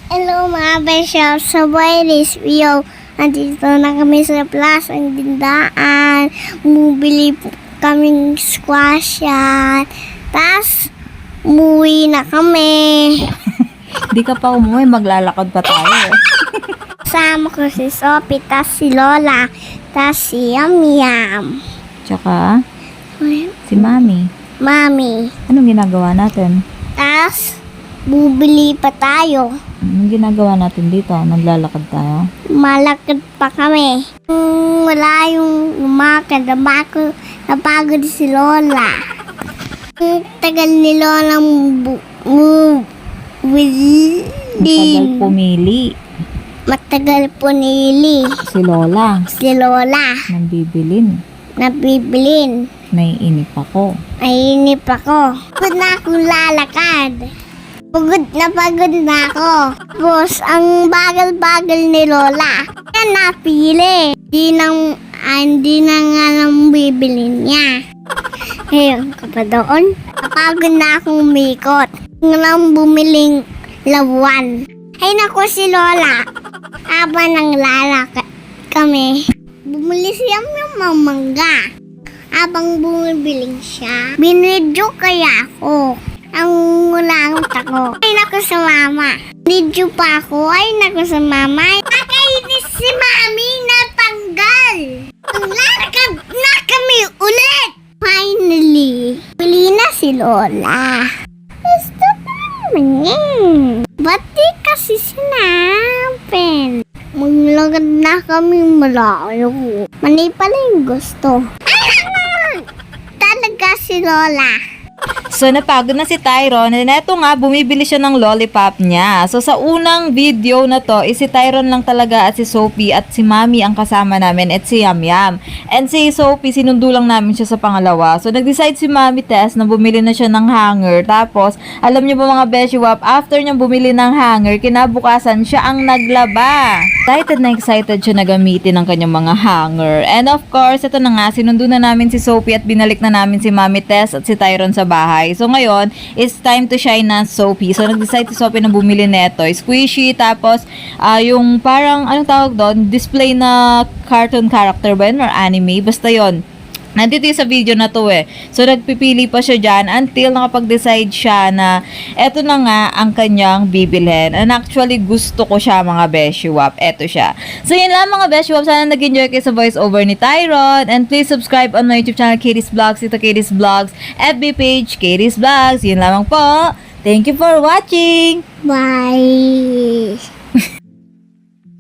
Hello mga Bishop, sa this video, andito na kami sa Plaza ng Dindaan. Bumili po kaming squash yan. Tapos, umuwi na kami. Di ka pa umuwi, maglalakad pa tayo. Kasama ko si Sophie, tapos si Lola, tapos si Yam Yam. Tsaka, si Mami. Mami. Anong ginagawa natin? Tapos, bubili pa tayo. Anong ginagawa natin dito? Naglalakad tayo? Malakad pa kami. Wala yung umakad. Napagod si Lola. Ang tagal ni Lola Matagal pumili. Matagal po nili. Si Lola. Si Lola. Nang bibilin. Nabibilin. Naiinip ako. Nainip ako. Pagod na akong lalakad. Pagod na ako. Tapos, ang bagal-bagal ni Lola. Kaya napili. Hindi na nga lang bibilin niya. Ngayon ka pa doon. Napagod na akong umikot. Ngayon bumiling lawan. Ay naku si Lola. Habang nang lalakad kami, bumili siya ng mangga. Habang bumibiling siya, binidyo kaya ako. Ang ulangot ako. Ay naku sa mama. Binidyo pa ako. Ay naku sa mama. Nakainis si mami na tanggal. Ang lakad na kami ulit. Finally, bili na si Lola. Gusto pa naman yan. Ba't di kasi sinapin? Maglagad na kami malayo. Mani pala yung gusto. Talaga si Lola. So, napagod na si Tyron. And eto nga, bumibili siya ng lollipop niya. So, sa unang video na to, si Tyron lang talaga at si Sophie at si Mami ang kasama namin at si Yam Yam. And si Sophie, sinundo lang namin siya sa pangalawa. So, nag-decide si Mami Tess na bumili na siya ng hanger. Tapos, alam niyo ba mga Beshiwap, after niyang bumili ng hanger, kinabukasan siya ang naglaba. Excited siya na gamitin ang kanyang mga hanger. And of course, ito na nga, sinundo na namin si Sophie at binalik na namin si Mami Tess at si Tyron sa bahay. So ngayon, it's time to shine na Sophie. So nag-decide si Sophie na bumili neto. Squishy, tapos yung parang, anong tawag doon? Display na cartoon character ba yun? Or anime? Basta yon. Nandito yung sa video na to eh. So, nagpipili pa siya dyan until nakapag-decide siya na eto na nga ang kanyang bibilhin. And actually, gusto ko siya mga Beshiwap. Eto siya. So, yun lang mga Beshiwap. Sana nag-enjoy kayo sa voice over ni Tyron. And please subscribe on my YouTube channel, Katie's Vlogs. Ito Katie's Vlogs. FB page, Katie's Vlogs. Yun lamang po. Thank you for watching. Bye.